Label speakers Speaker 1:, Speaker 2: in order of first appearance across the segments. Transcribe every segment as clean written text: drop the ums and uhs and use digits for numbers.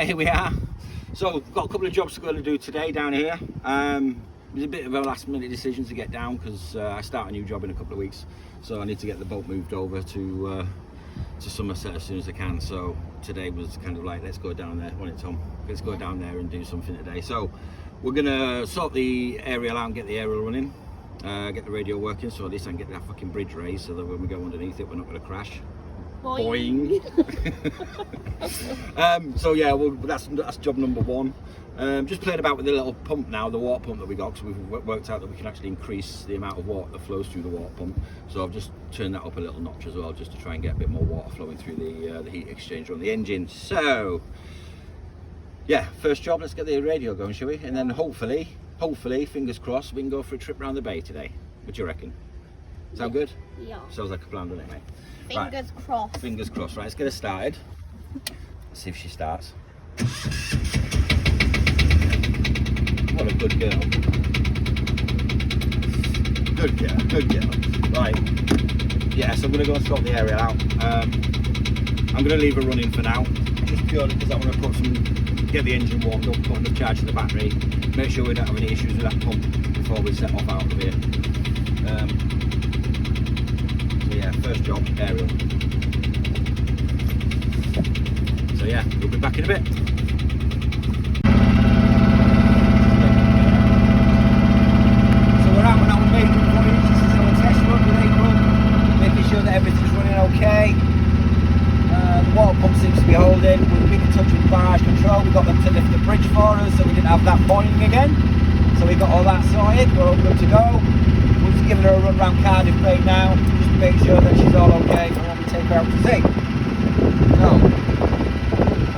Speaker 1: yeah, here we are. So we've got a couple of jobs to go and do today down here. It was a bit of a last minute decision to get down because I start a new job in a couple of weeks, so I need to get the boat moved over to Somerset as soon as I can. So today was kind of like, let's go down there. When it's home, let's go down there and do something today. So we're gonna sort the aerial out and get the aerial running, get the radio working, so at least I can get that fucking bridge raised so that when we go underneath it, we're not going to crash. Boing. So yeah, well, that's job number one. Just playing about with the little pump now, the water pump that we got, because we've worked out that we can actually increase the amount of water that flows through the water pump. So I've just turned that up a little notch as well, just to try and get a bit more water flowing through the heat exchanger on the engine. So yeah, first job, let's get the radio going, shall we? And then hopefully, fingers crossed, we can go for a trip around the bay today. What do you reckon? Sound good?
Speaker 2: Yeah.
Speaker 1: Sounds like a plan, doesn't it, mate?
Speaker 2: Fingers crossed.
Speaker 1: Fingers crossed. Right, let's get her started. Let's see if she starts. What a good girl. Good girl, good girl. Right. Yeah, so I'm going to go and sort the aerial out. I'm going to leave her running for now, just purely because I want to get the engine warmed up, put enough charge to the battery, make sure we don't have any issues with that pump before we set off out of here. So yeah, first job, aerial. So yeah, we'll be back in a bit. So we're out on our maiden voyage. This is our test run with April, making sure that everything's running okay. The water pump seems to be holding. We've been in touch with barge control. We got them to lift the bridge for us, so we didn't have that boiling again. So we got all that sorted. We're all good to go. We're just giving her a run around Cardiff Bay now, just to make sure that she's all okay before we take her out to sea. So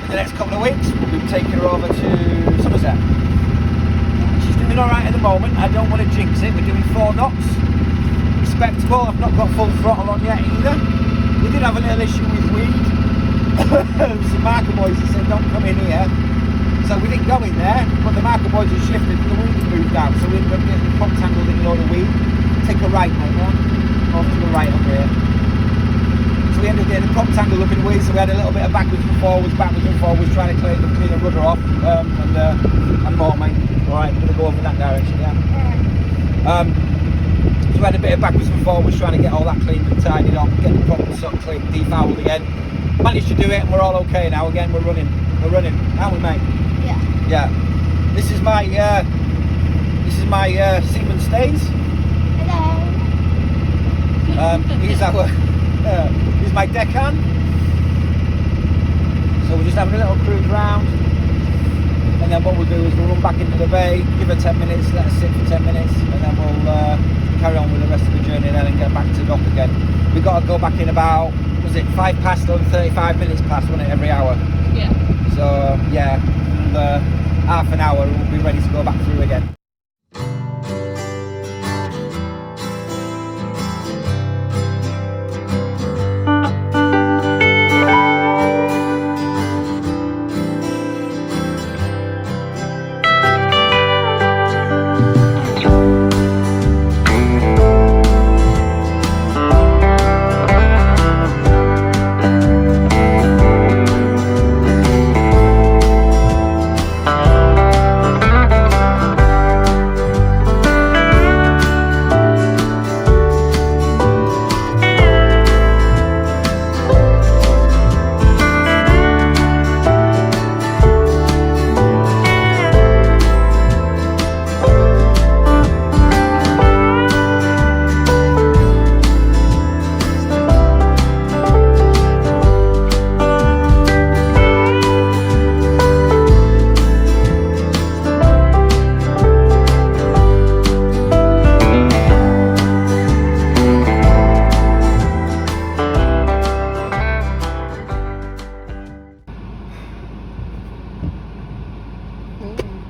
Speaker 1: in the next couple of weeks, we'll be taking her over to Somerset. She's doing all right at the moment. I don't want to jinx it. We're doing 4 knots. Respectable. I've not got full throttle on yet either. We did have a little issue with weed. Some marker boys that said don't come in here, so we didn't go in there, but the marker boys had shifted and the weed had moved out, so we ended up getting the pump tangled in a load of weed. Take a right, mate, yeah? Off to the right over here. So we ended up getting the pump tangled up in weed, so we had a little bit of backwards and forwards, trying to clean the rudder off and more, mate. Alright, we're going to go over in that direction, yeah? So we had a bit of backwards and forwards trying to get all that cleaned and tidied up, get the pump sort of clean, defouled again. Managed to do it and we're all okay now. Again, we're running, aren't we, mate?
Speaker 2: Yeah.
Speaker 1: Yeah. This is my Seaman Stays.
Speaker 2: Hello.
Speaker 1: He's my deckhand. So we're just having a little cruise round, and then what we'll do is we'll run back into the bay, give her 10 minutes, let her sit for 10 minutes, and then we'll carry on with the rest of the journey then and get back to dock again. We've got to go back in about, was it 5 past or 35 minutes past, wasn't it, every hour?
Speaker 2: Yeah.
Speaker 1: So yeah, and, half an hour we'll be ready to go back through again.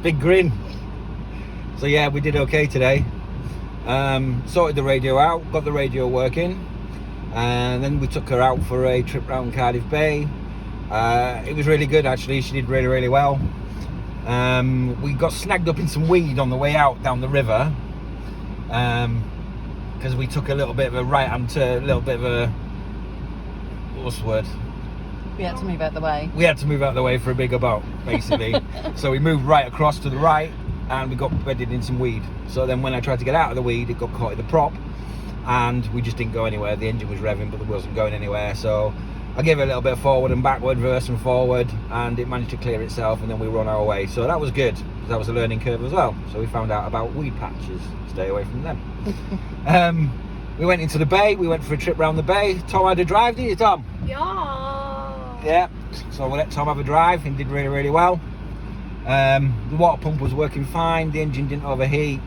Speaker 1: Big grin. So yeah, we did okay today. Sorted the radio out, got the radio working, and then we took her out for a trip around Cardiff Bay. It was really good actually. She did really well. We got snagged up in some weed on the way out down the river, because we took a little bit of a right hand turn, a little bit of a, what's the word?
Speaker 3: We had to move out the way.
Speaker 1: We had to move out of the way for a bigger boat, basically. So we moved right across to the right, and we got bedded in some weed. So then when I tried to get out of the weed, it got caught in the prop, and we just didn't go anywhere. The engine was revving, but it wasn't going anywhere. So I gave it a little bit of forward and backward, reverse and forward, and it managed to clear itself, and then we were on our way. So that was good, because that was a learning curve as well. So we found out about weed patches. Stay away from them. We went into the bay. We went for a trip around the bay. Tom had a drive, didn't you, Tom?
Speaker 2: Yeah.
Speaker 1: Yeah. So we let Tom have a drive. He did really, really well. The water pump was working fine. The engine didn't overheat.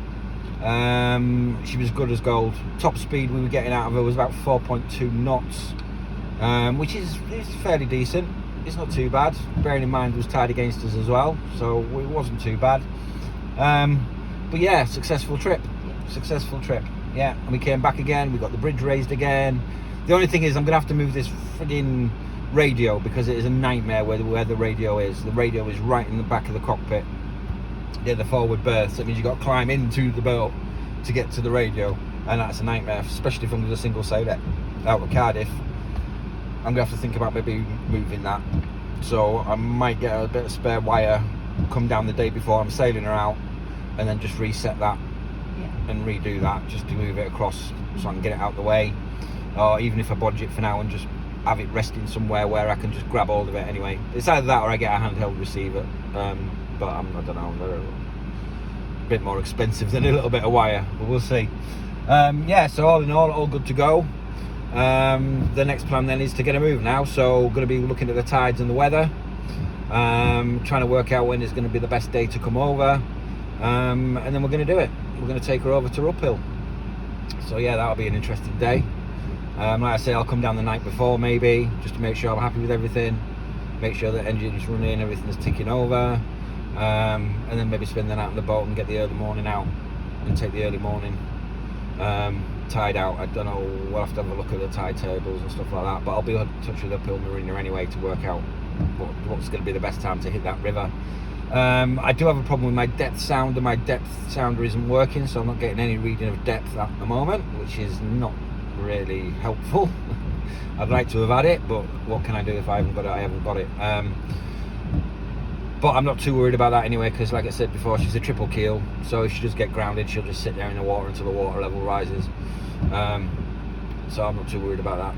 Speaker 1: She was good as gold. Top speed we were getting out of her was about 4.2 knots, which is fairly decent. It's not too bad, bearing in mind it was tied against us as well, so it wasn't too bad. But yeah, successful trip. Yeah, and we came back again. We got the bridge raised again. The only thing is I'm gonna have to move this frigging radio, because it is a nightmare where the radio is. The radio is right in the back of the cockpit, near the forward berth. So it means you've got to climb into the boat to get to the radio, and that's a nightmare, especially if I'm with a single sailor out of Cardiff. I'm gonna have to think about maybe moving that. So I might get a bit of spare wire, come down the day before I'm sailing her out, and then just reset that and redo that, just to move it across so I can get it out the way. Or even if I bodge it for now and just have it resting somewhere where I can just grab hold of it anyway. It's either that or I get a handheld receiver, but I don't know, they're a bit more expensive than a little bit of wire, but we'll see. Yeah, so all in all good to go. The next plan then is to get a move now, so going to be looking at the tides and the weather, trying to work out when is going to be the best day to come over, and then we're going to do it. We're going to take her over to Uphill. So yeah, that'll be an interesting day. Like I say, I'll come down the night before maybe, just to make sure I'm happy with everything, make sure the engine's running, everything's ticking over, and then maybe spend the night on the boat and get the early morning out and take the early morning tide out. I don't know, we'll have to have a look at the tide tables and stuff like that, but I'll be in touch with Uphill Marina anyway to work out what's going to be the best time to hit that river. I do have a problem with my depth sounder. My depth sounder isn't working, so I'm not getting any reading of depth at the moment, which is not really helpful. I'd like to have had it, but what can I do if I haven't got it? I haven't got it. But I'm not too worried about that anyway, because like I said before, she's a triple keel, so if she does get grounded, she'll just sit there in the water until the water level rises. So I'm not too worried about that,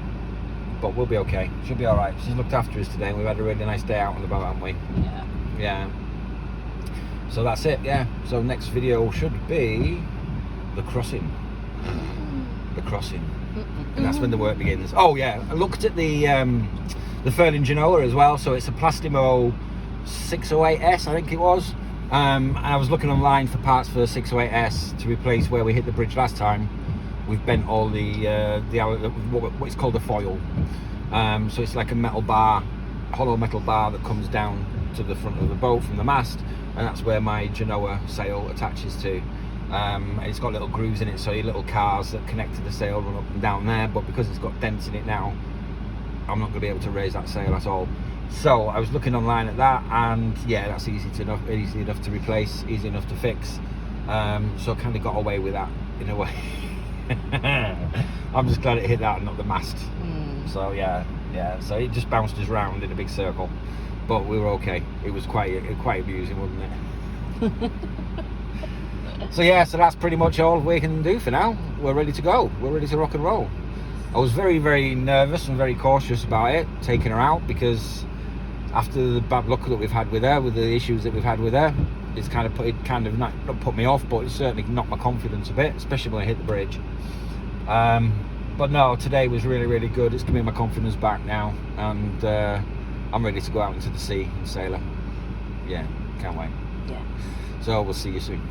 Speaker 1: but we'll be okay. She'll be all right. She's looked after us today, and we've had a really nice day out on the boat, haven't we? Yeah. So that's it. Yeah. So next video should be the crossing. And that's when the work begins. Oh yeah, I looked at the furling Genoa as well. So it's a Plastimo 608S, I think it was. And I was looking online for parts for the 608S to replace where we hit the bridge last time. We've bent all the what's called a foil. So it's like a metal bar, hollow metal bar that comes down to the front of the boat from the mast, and that's where my Genoa sail attaches to. And it's got little grooves in it, so your little cars that connect to the sail run up and down there, but because it's got dents in it now, I'm not going to be able to raise that sail at all. So I was looking online at that, and yeah, that's easy enough to replace, easy enough to fix. So I kind of got away with that in a way. I'm just glad it hit that and not the mast. So yeah, so it just bounced us round in a big circle, but we were okay. It was quite amusing, wasn't it? So yeah, so that's pretty much all we can do for now. We're ready to go. We're ready to rock and roll. I was very, very nervous and very cautious about it, taking her out, because after the bad luck that we've had with her, with the issues that we've had with her, it's kind of not put me off, but it's certainly knocked my confidence a bit, especially when I hit the bridge. But no, today was really, really good. It's giving me my confidence back now, and I'm ready to go out into the sea and sail her. Yeah, can't wait.
Speaker 3: Yeah.
Speaker 1: So we'll see you soon.